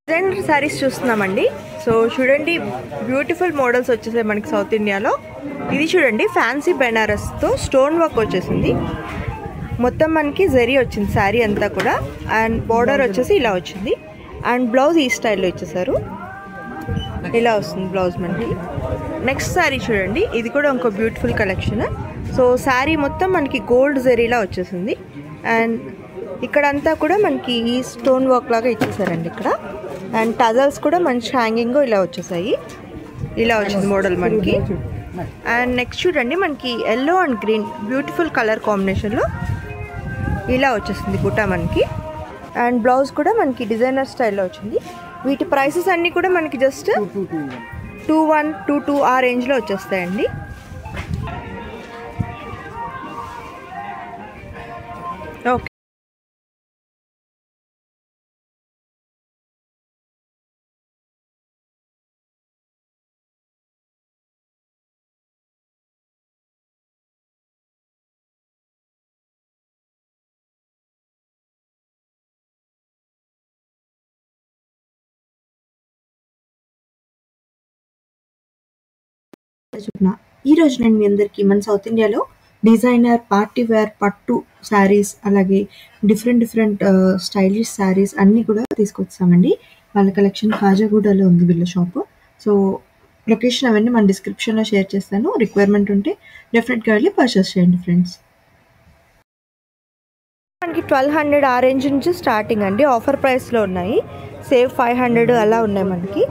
Designer saris చూస్తున్నామండి. So చూడండి, beautiful models వచ్చేసాయి మనకి సౌత్ ఇండియాలో. ఇది చూడండి, ఫ్యాన్సీ బెనారస్తో స్టోన్ వర్క్ వచ్చేసింది. మొత్తం మనకి జరీ వచ్చింది శారీ అంతా కూడా. అండ్ బార్డర్ వచ్చేసి ఇలా వచ్చింది. అండ్ బ్లౌజ్ ఈ స్టైల్లో ఇచ్చేసారు. ఇలా వస్తుంది బ్లౌజ్ మనకి. నెక్స్ట్ శారీ చూడండి, ఇది కూడా ఇంకో బ్యూటిఫుల్ కలెక్షన్. సో శారీ మొత్తం మనకి గోల్డ్ జరీలా వచ్చేసింది. అండ్ ఇక్కడంతా కూడా మనకి ఈ స్టోన్ వర్క్ లాగా ఇచ్చేసారండి ఇక్కడ. అండ్ టజల్స్ కూడా మంచి హ్యాంగింగ్ ఇలా వచ్చేసాయి. ఇలా వచ్చింది మోడల్ మనకి. అండ్ నెక్స్ట్ చూడండి, మనకి yellow and green beautiful colour కాంబినేషన్లో ఇలా వచ్చేసింది బుట్ట మనకి. అండ్ బ్లౌజ్ కూడా మనకి డిజైనర్ స్టైల్లో వచ్చింది. వీటి ప్రైసెస్ అన్నీ కూడా మనకి జస్ట్ 2122 ఆ రేంజ్లో వచ్చేస్తాయండి. ఓకే, ఈరోజు నేను మీ అందరికీ మన సౌత్ ఇండియాలో డిజైనర్ పార్టీ వేర్ పట్టు శారీస్, అలాగే డిఫరెంట్ స్టైలిష్ శారీస్ అన్నీ కూడా తీసుకొచ్చామండి. వాళ్ళ కలెక్షన్ ఖాజాగూడలో ఉంది వీళ్ళ షాప్. సో లొకేషన్ అవన్నీ మన డిస్క్రిప్షన్లో షేర్ చేస్తాను. రిక్వైర్మెంట్ ఉంటే డెఫినెట్గా వెళ్ళి పర్చేస్ చేయండి ఫ్రెండ్స్. మనకి 1200 ఆ రేంజ్ నుంచి స్టార్టింగ్ అండి. ఆఫర్ ప్రైస్లో ఉన్నాయి. సేవ్ 500 అలా ఉన్నాయి మనకి.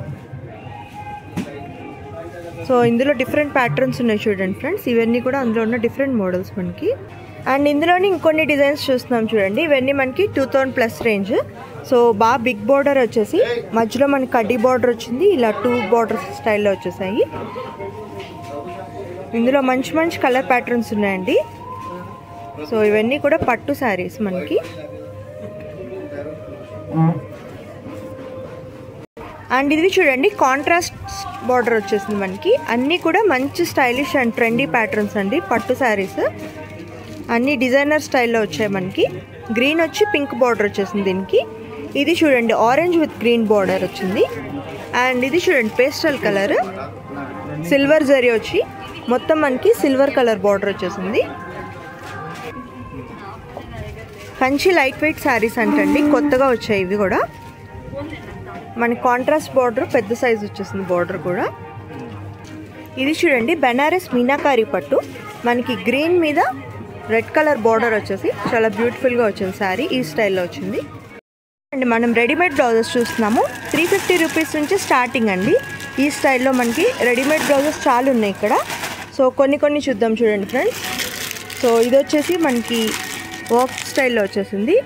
సో ఇందులో డిఫరెంట్ ప్యాటర్న్స్ ఉన్నాయి చూడండి ఫ్రెండ్స్. ఇవన్నీ కూడా అందులో ఉన్న డిఫరెంట్ మోడల్స్ మనకి. అండ్ ఇందులోని ఇంకొన్ని డిజైన్స్ చూస్తున్నాం చూడండి. ఇవన్నీ మనకి 2000+ రేంజ్. సో బాగా బిగ్ బార్డర్ వచ్చేసి మధ్యలో మనకి కడ్డీ బార్డర్ వచ్చింది. ఇలా 2 బార్డర్స్ స్టైల్లో వచ్చేసాయి. ఇందులో మంచి కలర్ ప్యాటర్న్స్ ఉన్నాయండి. సో ఇవన్నీ కూడా పట్టు శారీస్ మనకి. అండ్ ఇది చూడండి, కాంట్రాస్ట్ బార్డర్ వచ్చేసింది మనకి. అన్నీ కూడా మంచి స్టైలిష్ అండ్ ట్రెండీ ప్యాటర్న్స్ అండి. పట్టు శారీస్ అన్నీ డిజైనర్ స్టైల్లో వచ్చాయి మనకి. గ్రీన్ వచ్చి పింక్ బార్డర్ వచ్చేసింది దీనికి. ఇది చూడండి, ఆరెంజ్ విత్ గ్రీన్ బార్డర్ వచ్చింది. అండ్ ఇది చూడండి, పేస్టల్ కలర్ సిల్వర్ జరీ వచ్చి మొత్తం మనకి సిల్వర్ కలర్ బార్డర్ వచ్చేసింది. కంచి లైట్ వెయిట్ శారీస్ అంటండి, కొత్తగా వచ్చాయి ఇవి కూడా. మనకి కాంట్రాస్ట్ బార్డర్ పెద్ద సైజ్ వచ్చేసింది బార్డర్ కూడా. ఇది చూడండి, బెనారస్ మీనాకారి పట్టు మనకి గ్రీన్ మీద రెడ్ కలర్ బార్డర్ వచ్చేసి చాలా బ్యూటిఫుల్గా వచ్చింది శారీ. ఈ స్టైల్లో వచ్చింది. అండ్ మనం రెడీమేడ్ బ్లౌజెస్ చూస్తున్నాము. 350 రూపీస్ నుంచి స్టార్టింగ్ అండి. ఈ స్టైల్లో మనకి రెడీమేడ్ బ్లౌజెస్ చాలా ఉన్నాయి ఇక్కడ. సో కొన్ని చూద్దాం చూడండి ఫ్రెండ్స్. సో ఇది వచ్చేసి మనకి వర్క్ స్టైల్లో వచ్చేసింది.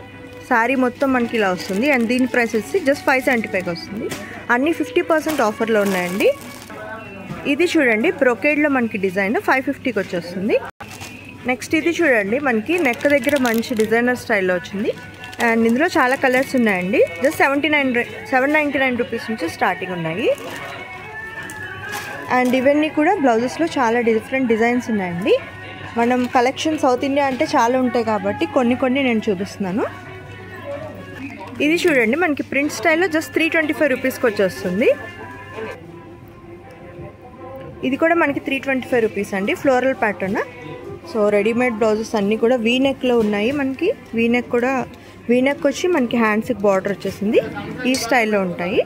శారీ మొత్తం మనకి ఇలా వస్తుంది. అండ్ దీని ప్రైస్ వచ్చి జస్ట్ 575 వస్తుంది. అన్నీ 50% ఆఫర్లో ఉన్నాయండి. ఇది చూడండి, బ్రొకేడ్లో మనకి డిజైన్ 550కి వచ్చేస్తుంది. నెక్స్ట్ ఇది చూడండి, మనకి నెక్ దగ్గర మంచి డిజైనర్ స్టైల్లో వచ్చింది. అండ్ ఇందులో చాలా కలర్స్ ఉన్నాయండి. జస్ట్ 799 రూపీస్ నుంచి స్టార్టింగ్ ఉన్నాయి. అండ్ ఇవన్నీ కూడా బ్లౌజెస్లో చాలా డిఫరెంట్ డిజైన్స్ ఉన్నాయండి. మనం కలెక్షన్ సౌత్ ఇండియా అంటే చాలా ఉంటాయి కాబట్టి కొన్ని నేను చూపిస్తున్నాను. ఇది చూడండి, మనకి ప్రింట్ స్టైల్లో జస్ట్ 325 రూపీస్కి వచ్చేస్తుంది. ఇది కూడా మనకి 325 రూపీస్ అండి, floral pattern. So readymade blouses అన్నీ కూడా వీ నెక్లో ఉన్నాయి మనకి. వీ నెక్ వచ్చి మనకి హ్యాండ్స్కి బార్డర్ వచ్చేసింది. ఈ స్టైల్లో ఉంటాయి.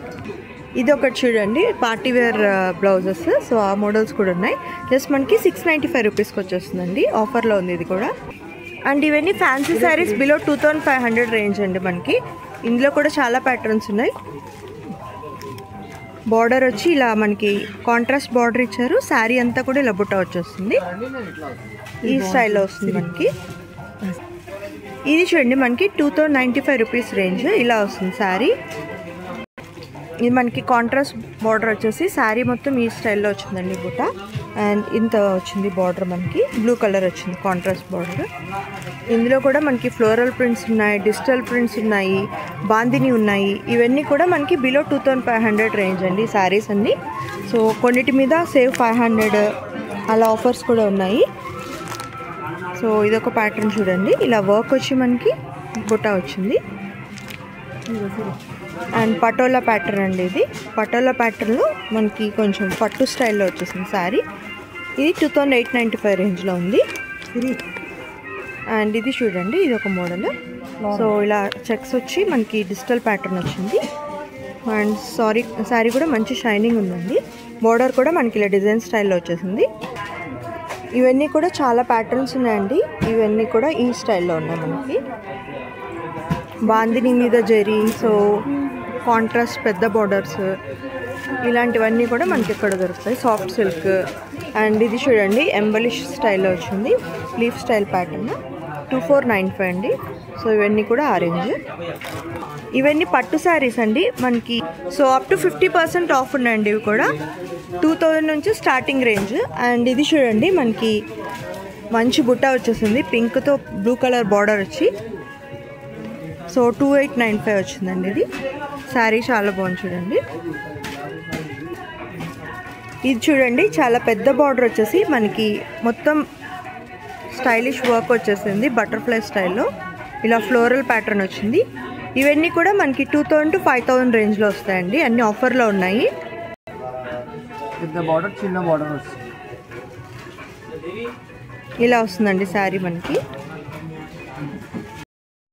ఇది ఒకటి చూడండి, పార్టీ వేర్ బ్లౌజెస్. సో ఆ మోడల్స్ కూడా ఉన్నాయి. జస్ట్ మనకి 695 రూపీస్కి వచ్చేస్తుందండి. ఆఫర్లో ఉంది ఇది కూడా. అండ్ ఇవన్నీ ఫ్యాన్సీ శారీస్ బిలో 2500 రేంజ్ అండి మనకి. ఇందులో కూడా చాలా ప్యాటర్న్స్ ఉన్నాయి. బార్డర్ వచ్చి ఇలా మనకి కాంట్రాస్ట్ బార్డర్ ఇచ్చారు. శారీ అంతా కూడా ఇలా బుట్ట వచ్చేస్తుంది. ఈ స్టైల్లో వస్తుంది మనకి. ఇది చూడండి, మనకి 2095 రూపీస్ రేంజ్ ఇలా వస్తుంది శారీ. ఇది మనకి కాంట్రాస్ట్ బార్డర్ వచ్చేసి శారీ మొత్తం ఈ స్టైల్లో వచ్చిందండి బుట్ట. అండ్ ఇంత వచ్చింది బార్డర్ మనకి. బ్లూ కలర్ వచ్చింది కాంట్రాస్ట్ బార్డర్. ఇందులో కూడా మనకి ఫ్లోరల్ ప్రింట్స్ ఉన్నాయి, డిజిటల్ ప్రింట్స్ ఉన్నాయి, బాందిని ఉన్నాయి. ఇవన్నీ కూడా మనకి బిలో 2500 రేంజ్ అండి శారీస్ అన్నీ. సో కొన్నిటి మీద సేవ్ 500 అలా ఆఫర్స్ కూడా ఉన్నాయి. సో ఇదొక ప్యాటర్న్ చూడండి, ఇలా వర్క్ వచ్చి మనకి బుట్ట వచ్చింది. అండ్ పటోలా ప్యాటర్న్ అండి. ఇది పటోలా ప్యాటర్న్లో మనకి కొంచెం పట్టు స్టైల్లో వచ్చేసింది శారీ. ఇది 2895 రేంజ్లో ఉంది. అండ్ ఇది చూడండి, ఇది ఒక మోడల్. సో ఇలా చెక్స్ వచ్చి మనకి డిజిటల్ ప్యాటర్న్ వచ్చింది. అండ్ శారీ కూడా మంచి షైనింగ్ ఉందండి. బోర్డర్ కూడా మనకి ఇలా డిజైన్ స్టైల్లో వచ్చేసింది. ఇవన్నీ కూడా చాలా ప్యాటర్న్స్ ఉన్నాయండి. ఇవన్నీ కూడా ఈ స్టైల్లో ఉన్నాయి మనకి. బాందిని మీద జరీ, సో కాంట్రాస్ట్ పెద్ద బోర్డర్స్, ఇలాంటివన్నీ కూడా మనకి ఇక్కడ దొరుకుతాయి. Soft silk. అండ్ ఇది చూడండి, ఎంబలిష్ స్టైల్లో వచ్చింది, లీఫ్ స్టైల్ ప్యాటర్న్. 2495 అండి. సో ఇవన్నీ కూడా ఆరెంజ్. ఇవన్నీ పట్టు శారీస్ అండి మనకి. సో అప్ టు 50% ఆఫ్ ఉన్నాయండి. ఇవి కూడా 2000 నుంచి స్టార్టింగ్ రేంజ్. అండ్ ఇది చూడండి, మనకి మంచి బుట్ట వచ్చేసింది, పింక్తో బ్లూ కలర్ బార్డర్ వచ్చి. సో 2895 వచ్చిందండి. ఇది శారీ చాలా బాగుంది చూడండి. ఇది చూడండి, చాలా పెద్ద బార్డర్ వచ్చేసి మనకి మొత్తం స్టైలిష్ వర్క్ వచ్చేసింది, బటర్ఫ్లై స్టైల్లో ఇలా ఫ్లోరల్ ప్యాటర్న్ వచ్చింది. ఇవన్నీ కూడా మనకి 2000 to 5000 రేంజ్లో వస్తాయండి. అన్ని ఆఫర్లో ఉన్నాయి. ఇలా వస్తుందండి శారీ మనకి.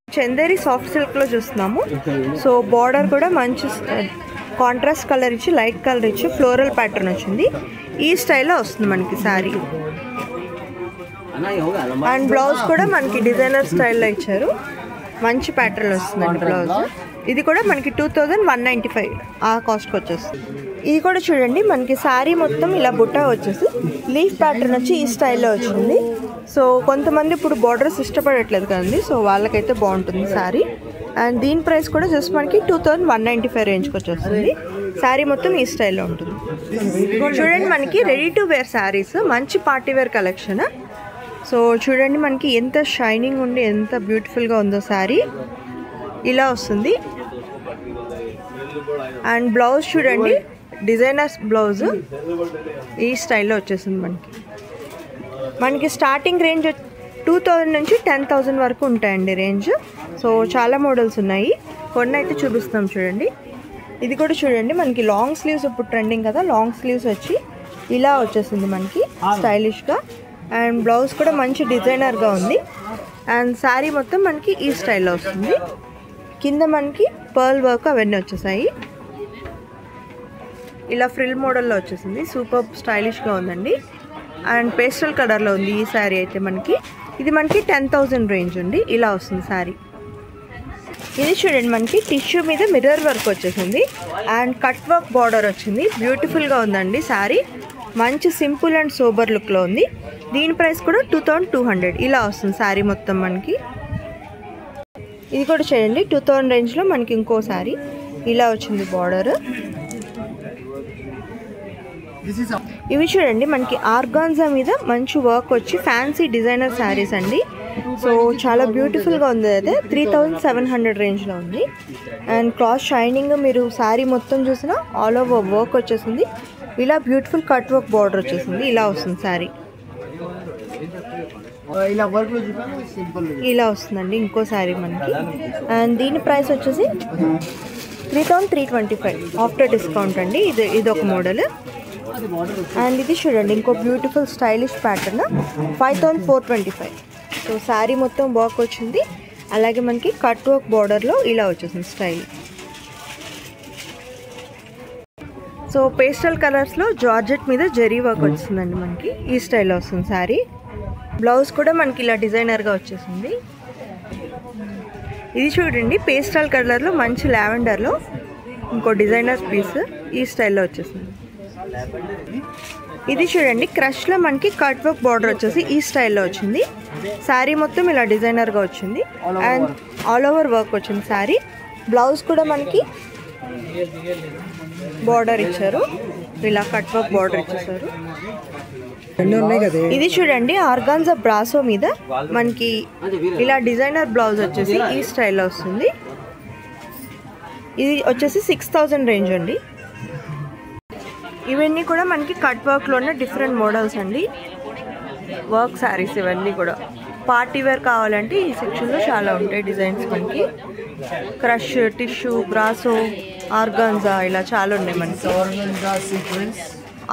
చందేరి సాఫ్ట్ సిల్క్లో చూస్తున్నాము. సో బార్డర్ కూడా మంచి కాంట్రాస్ట్ కలర్ ఇచ్చి, లైట్ కలర్ ఇచ్చి ఫ్లోరల్ ప్యాటర్న్ వచ్చింది. ఈ స్టైల్లో వస్తుంది మనకి శారీ. అండ్ బ్లౌజ్ కూడా మనకి డిజైనర్ స్టైల్లో ఇచ్చారు, మంచి ప్యాటర్న్ వస్తుందండి బ్లౌజ్. ఇది కూడా మనకి 2195 ఆ కాస్ట్కి వచ్చేస్తుంది. ఇది కూడా చూడండి, మనకి శారీ మొత్తం ఇలా బుట్ట వచ్చేసి లీఫ్ ప్యాటర్న్ వచ్చి ఈ స్టైల్లో వచ్చింది. సో కొంతమంది ఇప్పుడు బార్డర్స్ ఇష్టపడట్లేదు కదండి, సో వాళ్ళకైతే బాగుంటుంది శారీ. అండ్ దీని ప్రైస్ కూడా జస్ట్ మనకి 2195 రేంజ్కి వచ్చేస్తుంది. శారీ మొత్తం ఈ స్టైల్లో ఉంటుంది. చూడండి, మనకి రెడీ టు వేర్ శారీస్, మంచి పార్టీ వేర్ కలెక్షన్. సో చూడండి, మనకి ఎంత షైనింగ్ ఉండి ఎంత బ్యూటిఫుల్గా ఉందో శారీ. ఇలా వస్తుంది. అండ్ బ్లౌజ్ చూడండి, డిజైనర్స్ బ్లౌజ్ ఈ స్టైల్లో వచ్చేసింది మనకి స్టార్టింగ్ రేంజ్ 2000 నుంచి 10,000 వరకు ఉంటాయండి రేంజ్. సో చాలా మోడల్స్ ఉన్నాయి, కొన్ని అయితే చూపిస్తాం చూడండి. ఇది కూడా చూడండి, మనకి లాంగ్ స్లీవ్స్ ఇప్పుడు ట్రెండింగ్ కదా, లాంగ్ స్లీవ్స్ వచ్చి ఇలా వచ్చేసింది మనకి స్టైలిష్గా. అండ్ బ్లౌజ్ కూడా మంచి డిజైనర్గా ఉంది. అండ్ శారీ మొత్తం మనకి ఈ స్టైల్లో వస్తుంది. కింద మనకి పర్ల్ వర్క్ అవన్నీ వచ్చేసాయి. ఇలా ఫ్రిల్ మోడల్లో వచ్చేసింది, సూపర్ స్టైలిష్గా ఉందండి. అండ్ పేస్టల్ కలర్లో ఉంది ఈ శారీ అయితే మనకి. ఇది మనకి 10,000 రేంజ్ అండి. ఇలా వస్తుంది శారీ. ఇది చూడండి, మనకి టిష్యూ మీద మిర్రర్ వర్క్ వచ్చేసింది అండ్ కట్ వర్క్ బార్డర్ వచ్చింది. బ్యూటిఫుల్గా ఉందండి శారీ, మంచి సింపుల్ అండ్ సోబర్ లుక్లో ఉంది. దీని ప్రైస్ కూడా 2200 ఇలా వస్తుంది శారీ మొత్తం మనకి. ఇది కూడా చూడండి, 2000 రేంజ్లో మనకి ఇంకో శారీ ఇలా వచ్చింది బార్డర్. ఇవి చూడండి, మనకి ఆర్గాన్జా మీద మంచి వర్క్ వచ్చి ఫ్యాన్సీ డిజైనర్ శారీస్ అండి. సో చాలా బ్యూటిఫుల్గా ఉంది. అయితే 3700 రేంజ్లో ఉంది. అండ్ క్లాత్ షైనింగ్ మీరు శారీ మొత్తం చూసినా ఆల్ ఓవర్ వర్క్ వచ్చేసింది. ఇలా బ్యూటిఫుల్ కట్ వర్క్ బార్డర్ వచ్చేసింది. ఇలా వస్తుంది శారీ, ఇలా వస్తుందండి ఇంకో శారీ మనకి. అండ్ దీని ప్రైస్ వచ్చేసి 3325 ఆఫ్టర్ డిస్కౌంట్ అండి. ఇది ఒక మోడల్. అండ్ ఇది చూడండి, ఇంకో beautiful stylish pattern 5425. So sari మొత్తం వర్క్ వచ్చింది, అలాగే మనకి కట్ వర్క్ బార్డర్లో ఇలా వచ్చేసింది స్టైల్. సో పేస్టల్ కలర్స్లో జార్జెట్ మీద జరీ వర్క్ వచ్చిందండి మనకి. ఈ స్టైల్లో వస్తుంది శారీ. బ్లౌజ్ కూడా మనకి ఇలా డిజైనర్గా వచ్చేసింది. ఇది చూడండి, పేస్టల్ కలర్లో మంచి లావెండర్లో ఇంకో డిజైనర్ పీస్ ఈ స్టైల్లో వచ్చేసింది. ఇది చూడండి, క్రష్లో మనకి కట్ వర్క్ బార్డర్ వచ్చేసి ఈ స్టైల్లో వచ్చింది. శారీ మొత్తం ఇలా డిజైనర్గా వచ్చింది అండ్ ఆల్ ఓవర్ వర్క్ వచ్చింది శారీ. బ్లౌజ్ కూడా మనకి బార్డర్ ఇచ్చారు, ఇలా కట్ వర్క్ బార్డర్ ఇచ్చేసారు. ఇది చూడండి, ఆర్గాన్జా బ్రాసో మీద మనకి ఇలా డిజైనర్ బ్లౌజ్ వచ్చేసి ఈ స్టైల్లో వస్తుంది. ఇది వచ్చేసి 6000 రేంజ్ అండి. ఇవన్నీ కూడా మనకి కట్ వర్క్లోనే డిఫరెంట్ మోడల్స్ అండి, వర్క్ శారీస్. ఇవన్నీ కూడా పార్టీ వేర్ కావాలంటే ఈ సెక్షన్లో చాలా ఉంటాయి డిజైన్స్ మనకి. క్రష్, టిష్యూ, బ్రాసో, ఆర్గాంజా ఇలా చాలా ఉన్నాయి మనకి.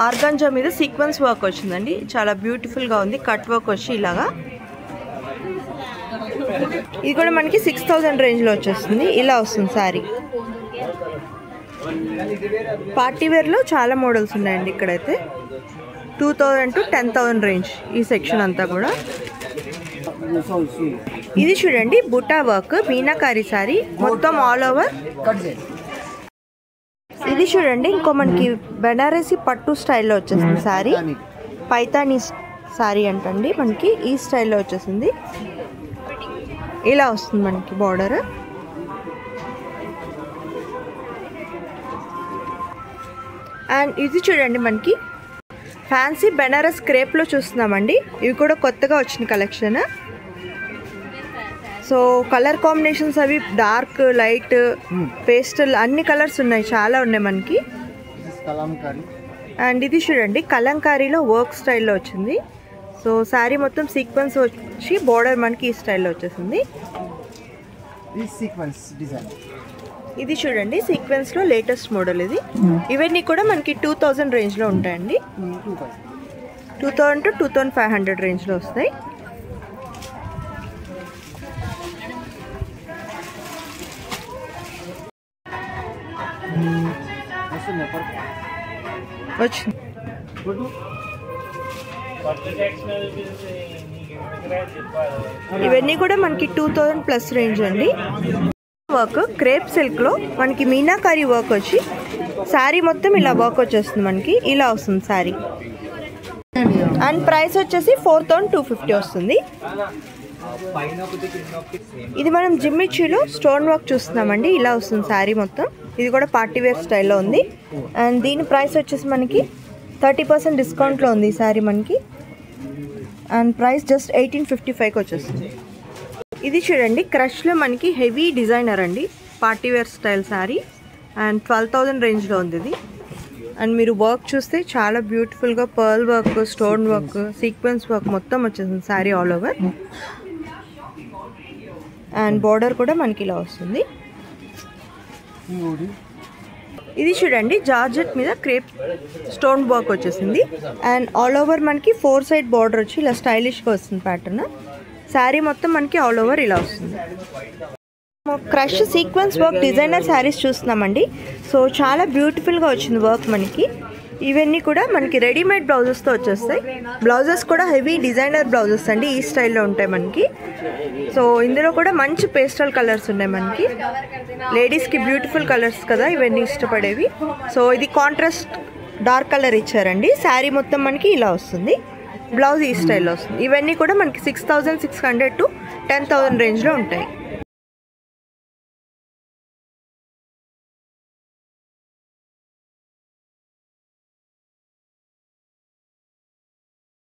ఆర్గాంజా మీద సీక్వెన్స్ వర్క్ వచ్చిందండి, చాలా బ్యూటిఫుల్గా ఉంది. కట్ వర్క్ వచ్చి ఇలాగా. ఇది కూడా మనకి 6000 రేంజ్లో వచ్చేస్తుంది. ఇలా వస్తుంది శారీ. పార్టీ వేర్లో చాలా మోడల్స్ ఉన్నాయండి ఇక్కడైతే. 2000 to 10,000 రేంజ్ ఈ సెక్షన్ అంతా కూడా. ఇది చూడండి బుటా వర్క్ మీనాకారి శారీ మొత్తం ఆల్ ఓవర్. ఇది చూడండి ఇంకో మనకి బెనారసి పట్టు స్టైల్లో వచ్చేసింది శారీ. పైతానీ శారీ అంటండి మనకి ఈ స్టైల్లో వచ్చేసింది. ఇలా వస్తుంది మనకి బార్డర్. అండ్ ఇది చూడండి మనకి ఫ్యాన్సీ బెనారస్ క్రేప్లో చూస్తున్నామండి. ఇవి కూడా కొత్తగా వచ్చిన కలెక్షన్. సో కలర్ కాంబినేషన్స్ అవి డార్క్, లైట్, పేస్టల్ అన్ని కలర్స్ ఉన్నాయి, చాలా ఉన్నాయి మనకి. అండ్ ఇది చూడండి కలంకారీలో వర్క్ స్టైల్లో వచ్చింది. సో శారీ మొత్తం సీక్వెన్స్ వచ్చి బోర్డర్ మనకి ఈ స్టైల్లో వచ్చేసింది. ఇది చూడండి సీక్వెన్స్లో లేటెస్ట్ మోడల్ ఇది. ఇవన్నీ కూడా మనకి 2000 రేంజ్లో ఉంటాయండి. 2000 to 2500 రేంజ్లో వస్తాయి. వచ్చింది. ఇవన్నీ కూడా మనకి 2000 ప్లస్ రేంజ్ అండి. వర్క్ క్రేప్ సిల్క్లో మనకి మీనాకారి వర్క్ వచ్చి శారీ మొత్తం ఇలా వర్క్ వచ్చేస్తుంది మనకి. ఇలా వస్తుంది శారీ. అండ్ ప్రైస్ వచ్చేసి 4250 వస్తుంది. ఇది మనం జిమ్మిచ్చులో స్టోన్ వర్క్ చూస్తున్నామండి. ఇలా వస్తుంది శారీ మొత్తం. ఇది కూడా పార్టీ వేర్ స్టైల్లో ఉంది. అండ్ దీని ప్రైస్ వచ్చేసి మనకి 30% డిస్కౌంట్లో ఉంది ఈ శారీ మనకి. అండ్ ప్రైస్ జస్ట్ 1855కి వచ్చేస్తుంది. ఇది చూడండి క్రష్లో మనకి హెవీ డిజైనర్ అండి, party wear style sari. And 12,000 రేంజ్లో ఉంది ఇది. అండ్ మీరు వర్క్ చూస్తే చాలా బ్యూటిఫుల్గా pearl work, stone work, sequence work మొత్తం వచ్చేసింది sari all over. And border కూడా మనకి ఇలా వస్తుంది. ఇది చూడండి జార్జెట్ మీద క్రేప్ స్టోన్ వర్క్ వచ్చేసింది. అండ్ ఆల్ ఓవర్ మనకి 4 సైడ్ బార్డర్ వచ్చి ఇలా స్టైలిష్గా వస్తుంది ప్యాటర్న్. శారీ మొత్తం మనకి ఆల్ ఓవర్ ఇలా వస్తుంది. Crush sequence work designer saris చూస్తున్నామండి. సో చాలా బ్యూటిఫుల్గా వచ్చింది వర్క్ మనకి. ఇవన్నీ కూడా మనకి రెడీమేడ్ బ్లౌజెస్తో వచ్చేస్తాయి. బ్లౌజెస్ కూడా హెవీ డిజైనర్ బ్లౌజెస్ అండి, ఈ స్టైల్లో ఉంటాయి మనకి. సో ఇందులో కూడా మంచి పేస్టల్ కలర్స్ ఉన్నాయి మనకి. లేడీస్కి బ్యూటిఫుల్ కలర్స్ కదా ఇవన్నీ ఇష్టపడేవి. సో ఇది కాంట్రాస్ట్ డార్క్ కలర్ ఇచ్చారండి. శారీ మొత్తం మనకి ఇలా వస్తుంది. బ్లౌజ్ ఈ స్టైల్లో వస్తుంది. ఇవన్నీ కూడా మనకి 6600 to 10,000 రేంజ్లో ఉంటాయి.